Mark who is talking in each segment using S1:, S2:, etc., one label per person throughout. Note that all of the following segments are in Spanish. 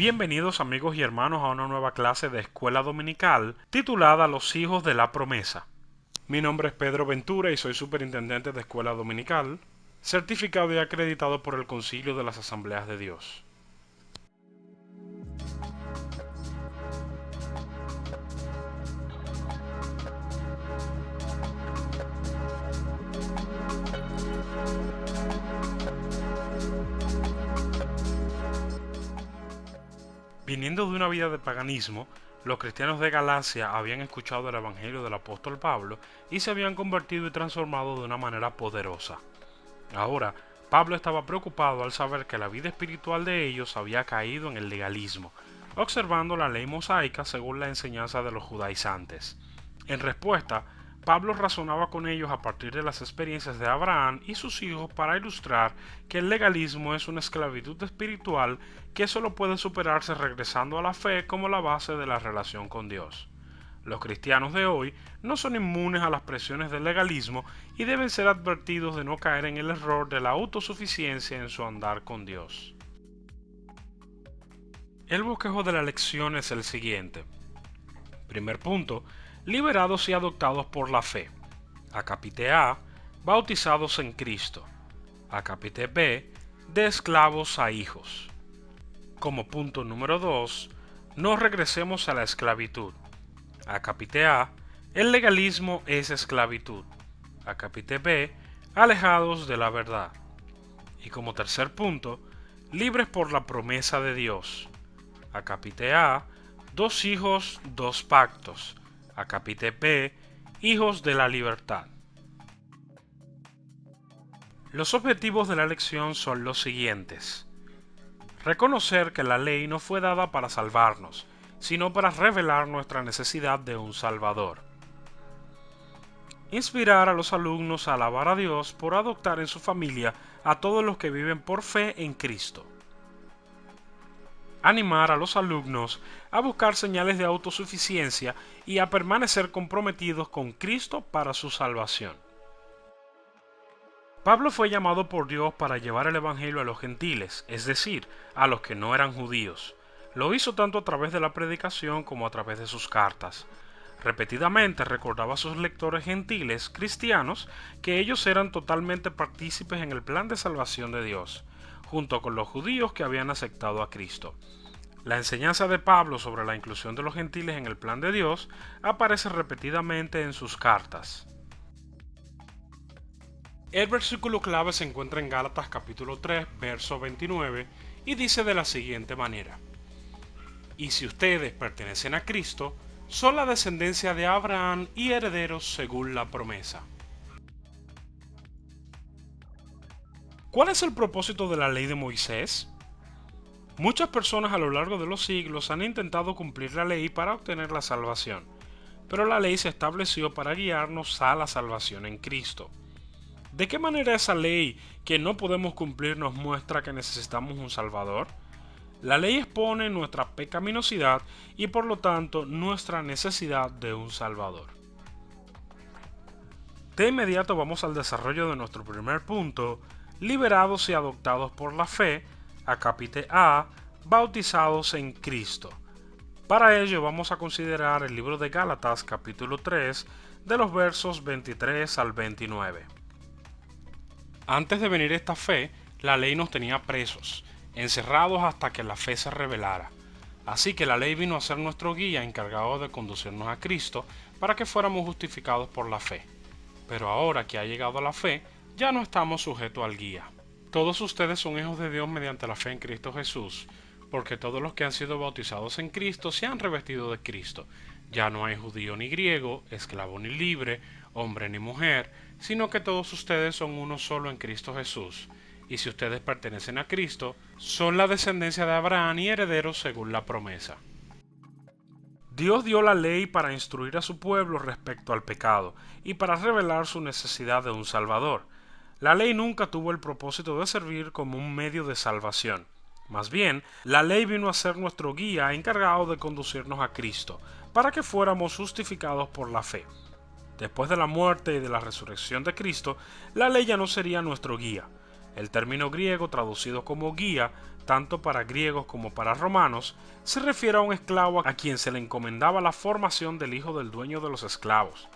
S1: Bienvenidos amigos y hermanos a una nueva clase de escuela dominical titulada Los hijos de la promesa. Mi nombre es Pedro Ventura y soy superintendente de escuela dominical, certificado y acreditado por el Concilio de las Asambleas de Dios. Viniendo de una vida de paganismo, los cristianos de Galacia habían escuchado el Evangelio del apóstol Pablo y se habían convertido y transformado de una manera poderosa. Ahora, Pablo estaba preocupado al saber que la vida espiritual de ellos había caído en el legalismo, observando la ley mosaica según la enseñanza de los judaizantes. En respuesta, Pablo razonaba con ellos a partir de las experiencias de Abraham y sus hijos para ilustrar que el legalismo es una esclavitud espiritual que solo puede superarse regresando a la fe como la base de la relación con Dios. Los cristianos de hoy no son inmunes a las presiones del legalismo y deben ser advertidos de no caer en el error de la autosuficiencia en su andar con Dios. El bosquejo de la lección es el siguiente. Primer punto, liberados y adoptados por la fe. Acápite A, bautizados en Cristo. Acápite B, de esclavos a hijos. Como punto número 2, no regresemos a la esclavitud. Acápite A, el legalismo es esclavitud. Acápite B, alejados de la verdad. Y como tercer punto, libres por la promesa de Dios. Acápite A, dos hijos, dos pactos. Acápite B, hijos de la libertad. Los objetivos de la lección son los siguientes. Reconocer que la ley no fue dada para salvarnos, sino para revelar nuestra necesidad de un Salvador. Inspirar a los alumnos a alabar a Dios por adoptar en su familia a todos los que viven por fe en Cristo. Animar a los alumnos a buscar señales de autosuficiencia y a permanecer comprometidos con Cristo para su salvación. Pablo fue llamado por Dios para llevar el Evangelio a los gentiles, es decir, a los que no eran judíos. Lo hizo tanto a través de la predicación como a través de sus cartas. Repetidamente recordaba a sus lectores gentiles, cristianos, que ellos eran totalmente partícipes en el plan de salvación de Dios, junto con los judíos que habían aceptado a Cristo. La enseñanza de Pablo sobre la inclusión de los gentiles en el plan de Dios aparece repetidamente en sus cartas. El versículo clave se encuentra en Gálatas capítulo 3, verso 29, y dice de la siguiente manera: Y si ustedes pertenecen a Cristo, son la descendencia de Abraham y herederos según la promesa. ¿Cuál es el propósito de la ley de Moisés? Muchas personas a lo largo de los siglos han intentado cumplir la ley para obtener la salvación, pero la ley se estableció para guiarnos a la salvación en Cristo. ¿De qué manera esa ley que no podemos cumplir nos muestra que necesitamos un Salvador? La ley expone nuestra pecaminosidad y por lo tanto nuestra necesidad de un Salvador. De inmediato vamos al desarrollo de nuestro primer punto, liberados y adoptados por la fe. Acápite A, bautizados en Cristo. Para ello vamos a considerar el libro de Gálatas capítulo 3 de los versos 23 al 29. Antes de venir esta fe, la ley nos tenía presos, encerrados hasta que la fe se revelara. Así que la ley vino a ser nuestro guía encargado de conducirnos a Cristo para que fuéramos justificados por la fe. Pero ahora que ha llegado la fe, ya no estamos sujetos al guía. Todos ustedes son hijos de Dios mediante la fe en Cristo Jesús, porque todos los que han sido bautizados en Cristo se han revestido de Cristo. Ya no hay judío ni griego, esclavo ni libre, hombre ni mujer, sino que todos ustedes son uno solo en Cristo Jesús. Y si ustedes pertenecen a Cristo, son la descendencia de Abraham y herederos según la promesa. Dios dio la ley para instruir a su pueblo respecto al pecado y para revelar su necesidad de un Salvador. La ley nunca tuvo el propósito de servir como un medio de salvación. Más bien, la ley vino a ser nuestro guía encargado de conducirnos a Cristo, para que fuéramos justificados por la fe. Después de la muerte y de la resurrección de Cristo, la ley ya no sería nuestro guía. El término griego traducido como guía, tanto para griegos como para romanos, se refiere a un esclavo a quien se le encomendaba la formación del hijo del dueño de los esclavos.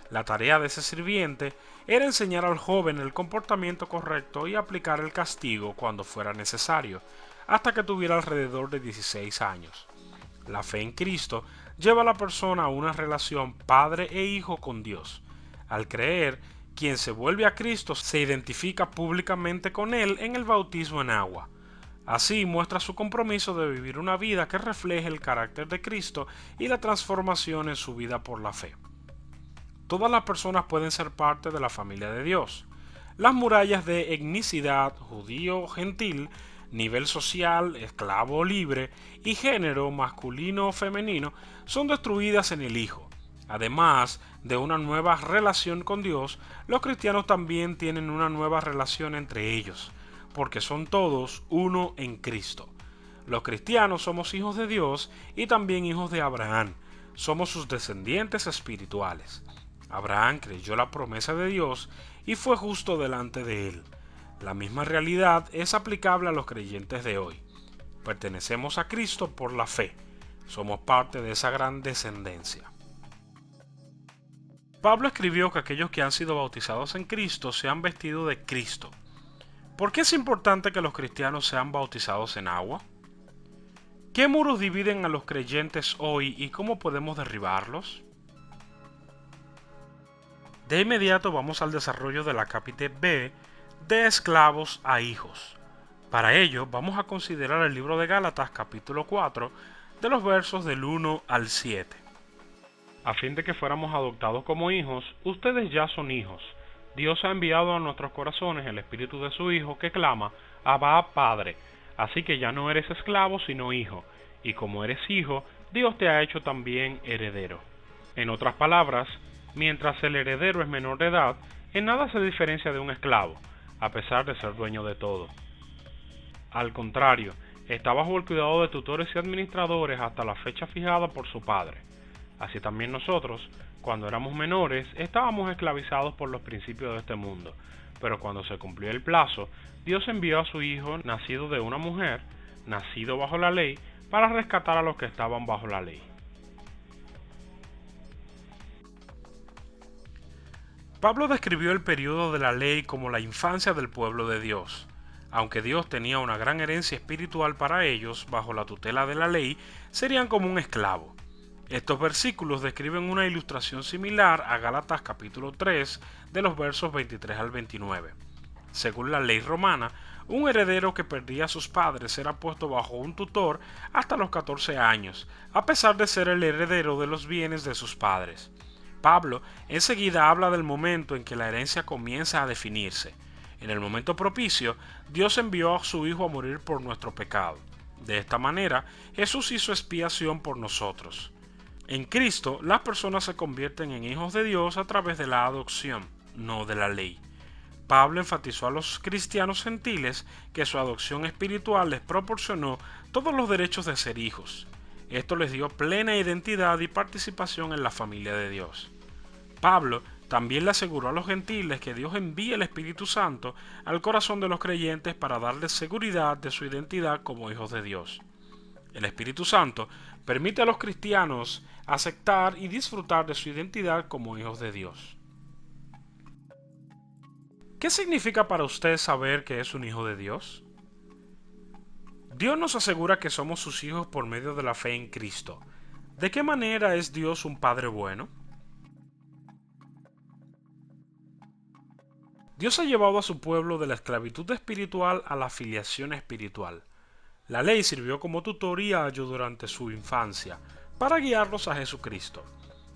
S1: La tarea de ese sirviente era enseñar al joven el comportamiento correcto y aplicar el castigo cuando fuera necesario, hasta que tuviera alrededor de 16 años. La fe en Cristo lleva a la persona a una relación padre e hijo con Dios. Al creer, quien se vuelve a Cristo se identifica públicamente con Él en el bautismo en agua. Así muestra su compromiso de vivir una vida que refleje el carácter de Cristo y la transformación en su vida por la fe. Todas las personas pueden ser parte de la familia de Dios. Las murallas de etnicidad, judío o gentil, nivel social, esclavo o libre, y género, masculino o femenino, son destruidas en el Hijo. Además de una nueva relación con Dios, los cristianos también tienen una nueva relación entre ellos, porque son todos uno en Cristo. Los cristianos somos hijos de Dios y también hijos de Abraham. Somos sus descendientes espirituales. Abraham creyó la promesa de Dios y fue justo delante de él. La misma realidad es aplicable a los creyentes de hoy. Pertenecemos a Cristo por la fe. Somos parte de esa gran descendencia. Pablo escribió que aquellos que han sido bautizados en Cristo se han vestido de Cristo. ¿Por qué es importante que los cristianos sean bautizados en agua? ¿Qué muros dividen a los creyentes hoy y cómo podemos derribarlos? De inmediato vamos al desarrollo de la cápite B, de esclavos a hijos. Para ello vamos a considerar el libro de Gálatas capítulo 4, de los versos del 1 al 7. A fin de que fuéramos adoptados como hijos, ustedes ya son hijos. Dios ha enviado a nuestros corazones el espíritu de su Hijo que clama, Abba, Padre. Así que ya no eres esclavo sino hijo, y como eres hijo, Dios te ha hecho también heredero. En otras palabras, mientras el heredero es menor de edad, en nada se diferencia de un esclavo, a pesar de ser dueño de todo. Al contrario, está bajo el cuidado de tutores y administradores hasta la fecha fijada por su padre. Así también nosotros, cuando éramos menores, estábamos esclavizados por los principios de este mundo, pero cuando se cumplió el plazo, Dios envió a su Hijo, nacido de una mujer, nacido bajo la ley, para rescatar a los que estaban bajo la ley. Pablo describió el periodo de la ley como la infancia del pueblo de Dios. Aunque Dios tenía una gran herencia espiritual para ellos, bajo la tutela de la ley, serían como un esclavo. Estos versículos describen una ilustración similar a Gálatas capítulo 3, de los versos 23 al 29. Según la ley romana, un heredero que perdía a sus padres era puesto bajo un tutor hasta los 14 años, a pesar de ser el heredero de los bienes de sus padres. Pablo enseguida habla del momento en que la herencia comienza a definirse. En el momento propicio, Dios envió a su Hijo a morir por nuestro pecado. De esta manera, Jesús hizo expiación por nosotros. En Cristo, las personas se convierten en hijos de Dios a través de la adopción, no de la ley. Pablo enfatizó a los cristianos gentiles que su adopción espiritual les proporcionó todos los derechos de ser hijos. Esto les dio plena identidad y participación en la familia de Dios. Pablo también le aseguró a los gentiles que Dios envía el Espíritu Santo al corazón de los creyentes para darles seguridad de su identidad como hijos de Dios. El Espíritu Santo permite a los cristianos aceptar y disfrutar de su identidad como hijos de Dios. ¿Qué significa para usted saber que es un hijo de Dios? Dios nos asegura que somos sus hijos por medio de la fe en Cristo. ¿De qué manera es Dios un Padre bueno? Dios ha llevado a su pueblo de la esclavitud espiritual a la filiación espiritual. La ley sirvió como tutor y ayo durante su infancia, para guiarlos a Jesucristo.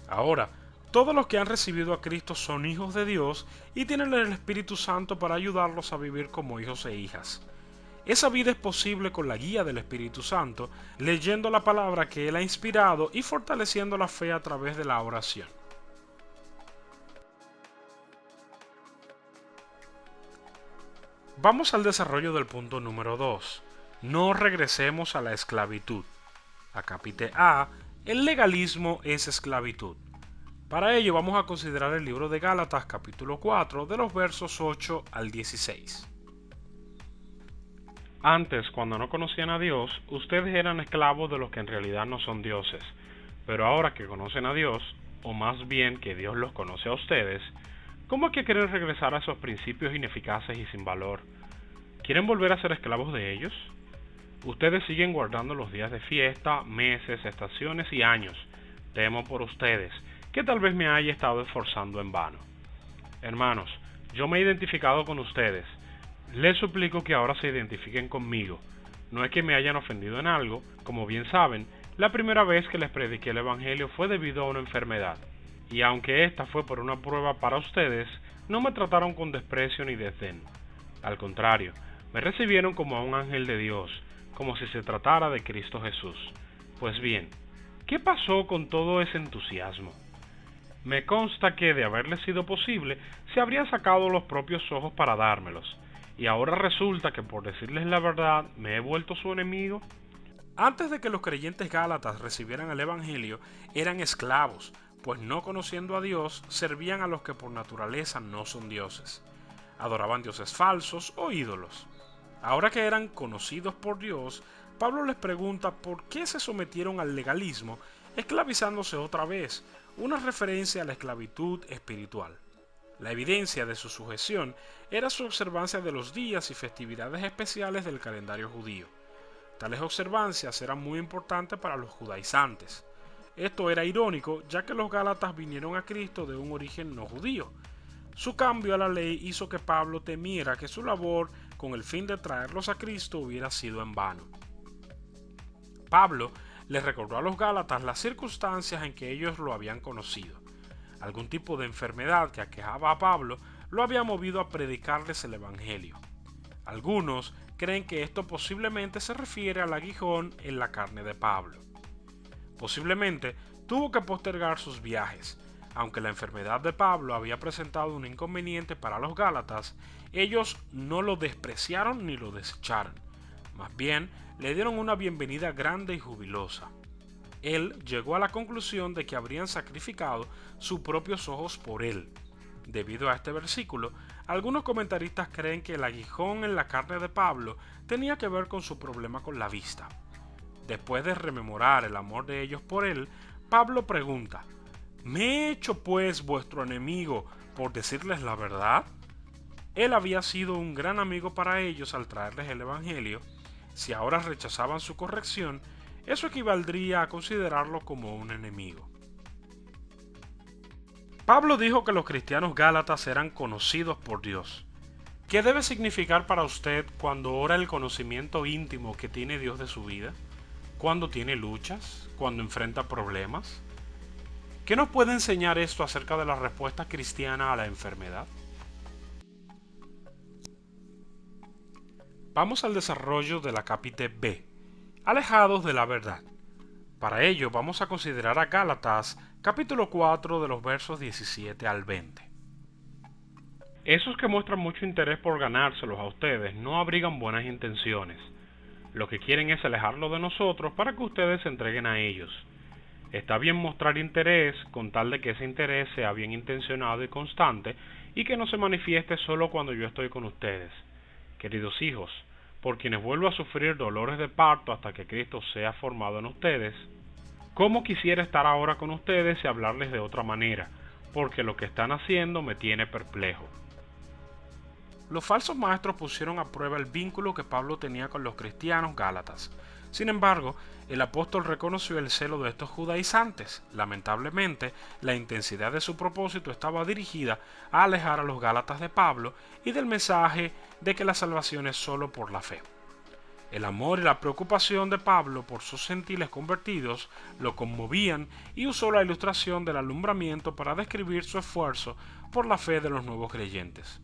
S1: Ahora, todos los que han recibido a Cristo son hijos de Dios y tienen el Espíritu Santo para ayudarlos a vivir como hijos e hijas. Esa vida es posible con la guía del Espíritu Santo, leyendo la palabra que Él ha inspirado y fortaleciendo la fe a través de la oración. Vamos al desarrollo del punto número 2. No regresemos a la esclavitud. A capítulo A, el legalismo es esclavitud. Para ello vamos a considerar el libro de Gálatas capítulo 4 de los versos 8 al 16. Antes, cuando no conocían a Dios, ustedes eran esclavos de los que en realidad no son dioses. Pero ahora que conocen a Dios, o más bien que Dios los conoce a ustedes, ¿cómo es que quieren regresar a esos principios ineficaces y sin valor? ¿Quieren volver a ser esclavos de ellos? Ustedes siguen guardando los días de fiesta, meses, estaciones y años. Temo por ustedes, que tal vez me haya estado esforzando en vano. Hermanos, yo me he identificado con ustedes. Les suplico que ahora se identifiquen conmigo. No es que me hayan ofendido en algo, como bien saben, la primera vez que les prediqué el Evangelio fue debido a una enfermedad. Y aunque esta fue por una prueba para ustedes, no me trataron con desprecio ni desdén. Al contrario, me recibieron como a un ángel de Dios, como si se tratara de Cristo Jesús. Pues bien, ¿qué pasó con todo ese entusiasmo? Me consta que, de haberle sido posible, se habrían sacado los propios ojos para dármelos, y ahora resulta que por decirles la verdad me he vuelto su enemigo. Antes de que los creyentes gálatas recibieran el Evangelio, eran esclavos, pues no conociendo a Dios, servían a los que por naturaleza no son dioses. Adoraban dioses falsos o ídolos. Ahora que eran conocidos por Dios, Pablo les pregunta por qué se sometieron al legalismo, esclavizándose otra vez, una referencia a la esclavitud espiritual. La evidencia de su sujeción era su observancia de los días y festividades especiales del calendario judío. Tales observancias eran muy importantes para los judaizantes. Esto era irónico, ya que los gálatas vinieron a Cristo de un origen no judío. Su cambio a la ley hizo que Pablo temiera que su labor con el fin de traerlos a Cristo hubiera sido en vano. Pablo les recordó a los gálatas las circunstancias en que ellos lo habían conocido. Algún tipo de enfermedad que aquejaba a Pablo lo había movido a predicarles el Evangelio. Algunos creen que esto posiblemente se refiere al aguijón en la carne de Pablo. Posiblemente tuvo que postergar sus viajes. Aunque la enfermedad de Pablo había presentado un inconveniente para los gálatas, ellos no lo despreciaron ni lo desecharon. Más bien, le dieron una bienvenida grande y jubilosa. Él llegó a la conclusión de que habrían sacrificado sus propios ojos por él. Debido a este versículo, algunos comentaristas creen que el aguijón en la carne de Pablo tenía que ver con su problema con la vista. Después de rememorar el amor de ellos por él, Pablo pregunta: ¿me he hecho pues vuestro enemigo por decirles la verdad? Él había sido un gran amigo para ellos al traerles el Evangelio. Si ahora rechazaban su corrección, eso equivaldría a considerarlo como un enemigo. Pablo dijo que los cristianos gálatas eran conocidos por Dios. ¿Qué debe significar para usted cuando ora el conocimiento íntimo que tiene Dios de su vida? ¿Cuando tiene luchas? ¿Cuando enfrenta problemas? ¿Qué nos puede enseñar esto acerca de la respuesta cristiana a la enfermedad? Vamos al desarrollo de la capítulo B, alejados de la verdad. Para ello vamos a considerar a Gálatas capítulo 4 de los versos 17 al 20. Esos que muestran mucho interés por ganárselos a ustedes no abrigan buenas intenciones. Lo que quieren es alejarlos de nosotros para que ustedes se entreguen a ellos. Está bien mostrar interés con tal de que ese interés sea bien intencionado y constante y que no se manifieste solo cuando yo estoy con ustedes. Queridos hijos, por quienes vuelvo a sufrir dolores de parto hasta que Cristo sea formado en ustedes, ¿cómo quisiera estar ahora con ustedes y hablarles de otra manera? Porque lo que están haciendo me tiene perplejo. Los falsos maestros pusieron a prueba el vínculo que Pablo tenía con los cristianos gálatas. Sin embargo, el apóstol reconoció el celo de estos judaizantes. Lamentablemente, la intensidad de su propósito estaba dirigida a alejar a los gálatas de Pablo y del mensaje de que la salvación es solo por la fe. El amor y la preocupación de Pablo por sus gentiles convertidos lo conmovían y usó la ilustración del alumbramiento para describir su esfuerzo por la fe de los nuevos creyentes.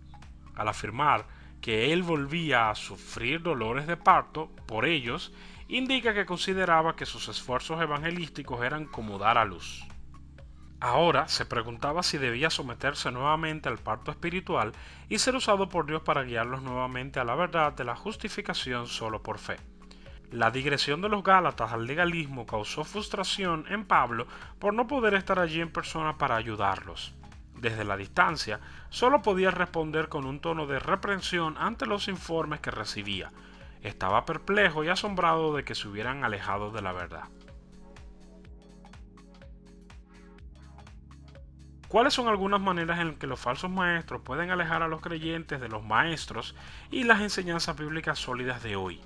S1: Al afirmar que él volvía a sufrir dolores de parto por ellos, indica que consideraba que sus esfuerzos evangelísticos eran como dar a luz. Ahora se preguntaba si debía someterse nuevamente al parto espiritual y ser usado por Dios para guiarlos nuevamente a la verdad de la justificación solo por fe. La digresión de los gálatas al legalismo causó frustración en Pablo por no poder estar allí en persona para ayudarlos. Desde la distancia, solo podía responder con un tono de reprensión ante los informes que recibía. Estaba perplejo y asombrado de que se hubieran alejado de la verdad. ¿Cuáles son algunas maneras en que los falsos maestros pueden alejar a los creyentes de los maestros y las enseñanzas bíblicas sólidas de hoy?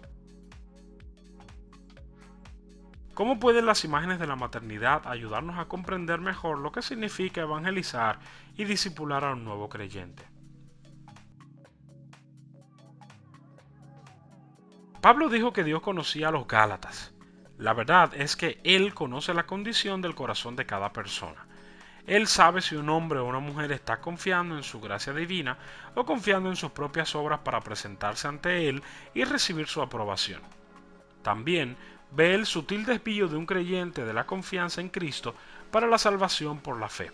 S1: ¿Cómo pueden las imágenes de la maternidad ayudarnos a comprender mejor lo que significa evangelizar y discipular a un nuevo creyente? Pablo dijo que Dios conocía a los Gálatas. La verdad es que Él conoce la condición del corazón de cada persona. Él sabe si un hombre o una mujer está confiando en su gracia divina o confiando en sus propias obras para presentarse ante Él y recibir su aprobación. También ve el sutil desvío de un creyente de la confianza en Cristo para la salvación por la fe.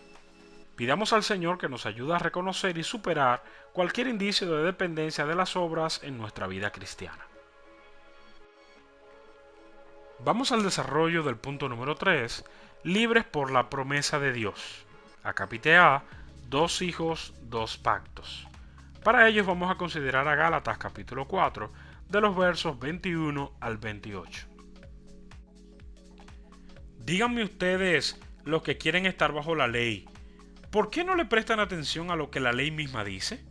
S1: Pidamos al Señor que nos ayude a reconocer y superar cualquier indicio de dependencia de las obras en nuestra vida cristiana. Vamos al desarrollo del punto número 3, libres por la promesa de Dios. Acápite A, dos hijos, dos pactos. Para ellos vamos a considerar a Gálatas capítulo 4, de los versos 21 al 28. Díganme ustedes, los que quieren estar bajo la ley, ¿por qué no le prestan atención a lo que la ley misma dice?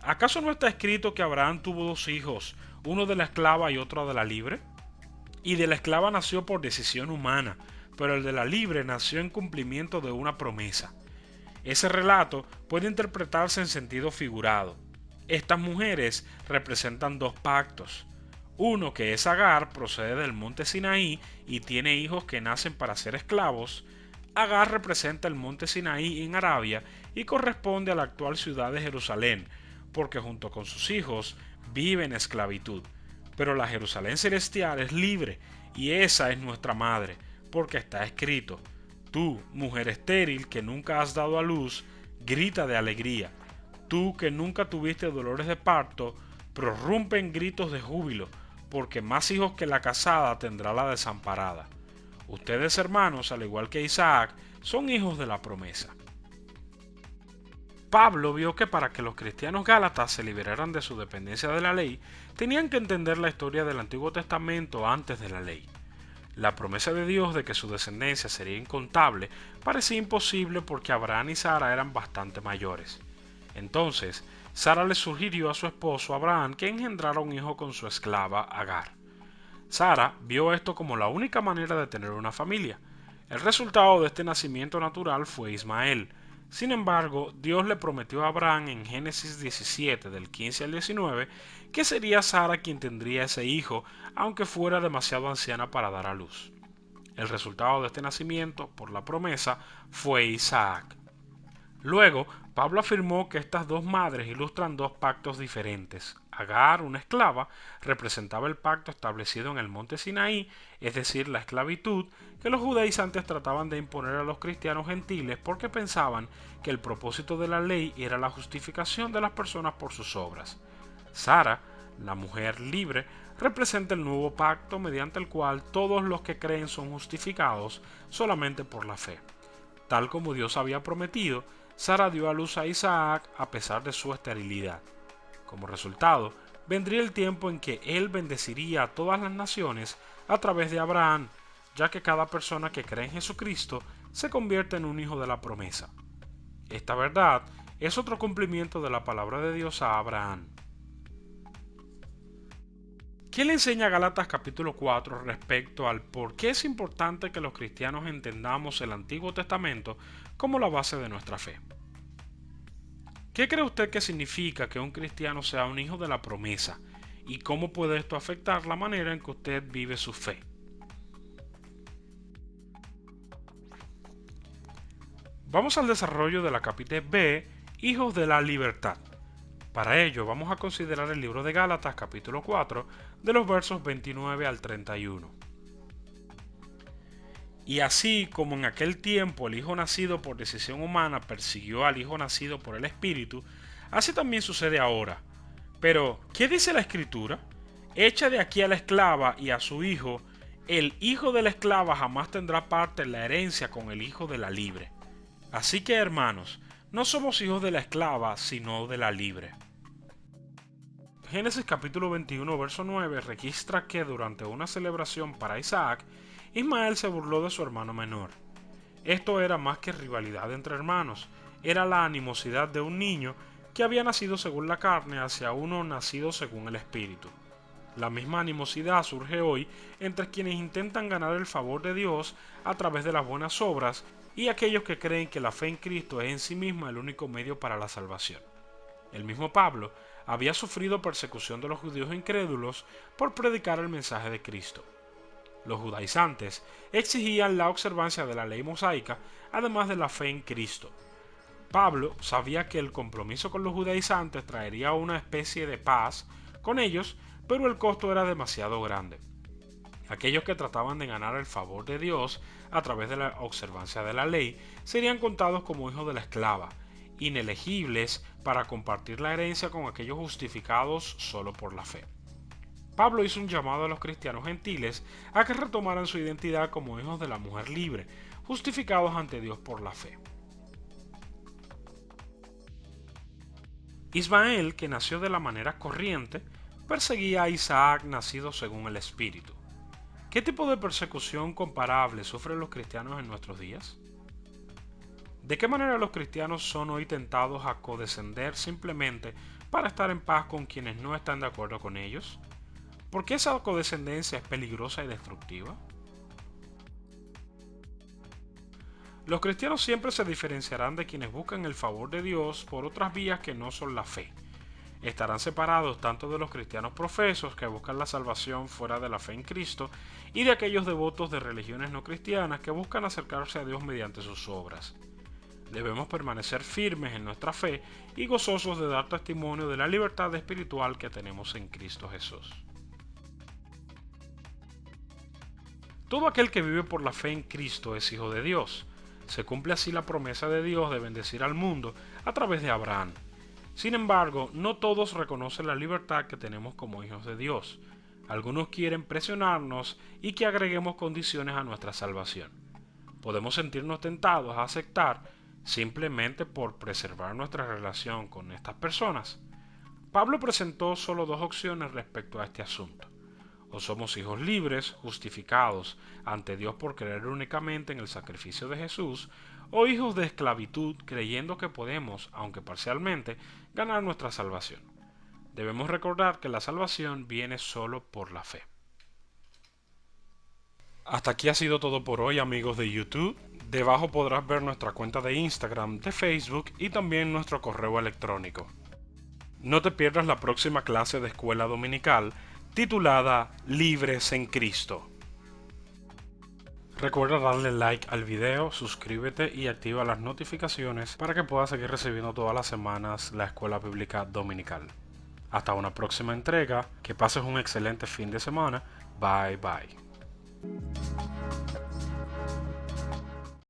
S1: ¿Acaso no está escrito que Abraham tuvo dos hijos, uno de la esclava y otro de la libre? Y de la esclava nació por decisión humana, pero el de la libre nació en cumplimiento de una promesa. Ese relato puede interpretarse en sentido figurado. Estas mujeres representan dos pactos. Uno, que es Agar, procede del monte Sinaí y tiene hijos que nacen para ser esclavos. Agar representa el monte Sinaí en Arabia y corresponde a la actual ciudad de Jerusalén, porque junto con sus hijos vive en esclavitud. Pero la Jerusalén celestial es libre, y esa es nuestra madre, porque está escrito: tú, mujer estéril que nunca has dado a luz, grita de alegría. Tú que nunca tuviste dolores de parto, prorrumpe en gritos de júbilo, porque más hijos que la casada tendrá la desamparada. Ustedes, hermanos, al igual que Isaac, son hijos de la promesa. Pablo vio que para que los cristianos gálatas se liberaran de su dependencia de la ley, tenían que entender la historia del Antiguo Testamento antes de la ley. La promesa de Dios de que su descendencia sería incontable parecía imposible porque Abraham y Sara eran bastante mayores. Entonces, Sara le sugirió a su esposo Abraham que engendrara un hijo con su esclava Agar. Sara vio esto como la única manera de tener una familia. El resultado de este nacimiento natural fue Ismael. Sin embargo, Dios le prometió a Abraham en Génesis 17 del 15 al 19 que sería Sara quien tendría ese hijo, aunque fuera demasiado anciana para dar a luz. El resultado de este nacimiento, por la promesa, fue Isaac. Luego, Pablo afirmó que estas dos madres ilustran dos pactos diferentes. Agar, una esclava, representaba el pacto establecido en el monte Sinaí, es decir, la esclavitud que los judaizantes trataban de imponer a los cristianos gentiles porque pensaban que el propósito de la ley era la justificación de las personas por sus obras. Sara, la mujer libre, representa el nuevo pacto mediante el cual todos los que creen son justificados solamente por la fe. Tal como Dios había prometido, Sara dio a luz a Isaac a pesar de su esterilidad. Como resultado, vendría el tiempo en que él bendeciría a todas las naciones a través de Abraham, ya que cada persona que cree en Jesucristo se convierte en un hijo de la promesa. Esta verdad es otro cumplimiento de la palabra de Dios a Abraham. ¿Qué le enseña Gálatas capítulo 4 respecto al por qué es importante que los cristianos entendamos el Antiguo Testamento como la base de nuestra fe? ¿Qué cree usted que significa que un cristiano sea un hijo de la promesa? ¿Y cómo puede esto afectar la manera en que usted vive su fe? Vamos al desarrollo de la capítulo B, hijos de la libertad. Para ello vamos a considerar el libro de Gálatas capítulo 4 de los versos 29 al 31. Y así como en aquel tiempo el hijo nacido por decisión humana persiguió al hijo nacido por el Espíritu, así también sucede ahora. Pero, ¿qué dice la Escritura? Echa de aquí a la esclava y a su hijo. El hijo de la esclava jamás tendrá parte en la herencia con el hijo de la libre. Así que, hermanos, no somos hijos de la esclava, sino de la libre. Génesis capítulo 21 verso 9 registra que durante una celebración para Isaac, Ismael se burló de su hermano menor. Esto era más que rivalidad entre hermanos, era la animosidad de un niño que había nacido según la carne hacia uno nacido según el espíritu. La misma animosidad surge hoy entre quienes intentan ganar el favor de Dios a través de las buenas obras y aquellos que creen que la fe en Cristo es en sí misma el único medio para la salvación. El mismo Pablo había sufrido persecución de los judíos incrédulos por predicar el mensaje de Cristo. Los judaizantes exigían la observancia de la ley mosaica, además de la fe en Cristo. Pablo sabía que el compromiso con los judaizantes traería una especie de paz con ellos, pero el costo era demasiado grande. Aquellos que trataban de ganar el favor de Dios a través de la observancia de la ley serían contados como hijos de la esclava, inelegibles para compartir la herencia con aquellos justificados solo por la fe. Pablo hizo un llamado a los cristianos gentiles a que retomaran su identidad como hijos de la mujer libre, justificados ante Dios por la fe. Ismael, que nació de la manera corriente, perseguía a Isaac nacido según el Espíritu. ¿Qué tipo de persecución comparable sufren los cristianos en nuestros días? ¿De qué manera los cristianos son hoy tentados a condescender simplemente para estar en paz con quienes no están de acuerdo con ellos? ¿Por qué esa condescendencia es peligrosa y destructiva? Los cristianos siempre se diferenciarán de quienes buscan el favor de Dios por otras vías que no son la fe. Estarán separados tanto de los cristianos profesos que buscan la salvación fuera de la fe en Cristo y de aquellos devotos de religiones no cristianas que buscan acercarse a Dios mediante sus obras. Debemos permanecer firmes en nuestra fe y gozosos de dar testimonio de la libertad espiritual que tenemos en Cristo Jesús. Todo aquel que vive por la fe en Cristo es hijo de Dios. Se cumple así la promesa de Dios de bendecir al mundo a través de Abraham. Sin embargo, no todos reconocen la libertad que tenemos como hijos de Dios. Algunos quieren presionarnos y que agreguemos condiciones a nuestra salvación. Podemos sentirnos tentados a aceptar simplemente por preservar nuestra relación con estas personas. Pablo presentó solo dos opciones respecto a este asunto. O somos hijos libres, justificados ante Dios por creer únicamente en el sacrificio de Jesús, o hijos de esclavitud creyendo que podemos, aunque parcialmente, ganar nuestra salvación. Debemos recordar que la salvación viene solo por la fe. Hasta aquí ha sido todo por hoy, amigos de YouTube. Debajo podrás ver nuestra cuenta de Instagram, de Facebook y también nuestro correo electrónico. No te pierdas la próxima clase de escuela dominical titulada Libres en Cristo. Recuerda darle like al video, suscríbete y activa las notificaciones para que puedas seguir recibiendo todas las semanas la escuela bíblica dominical. Hasta una próxima entrega, que pases un excelente fin de semana. Bye bye.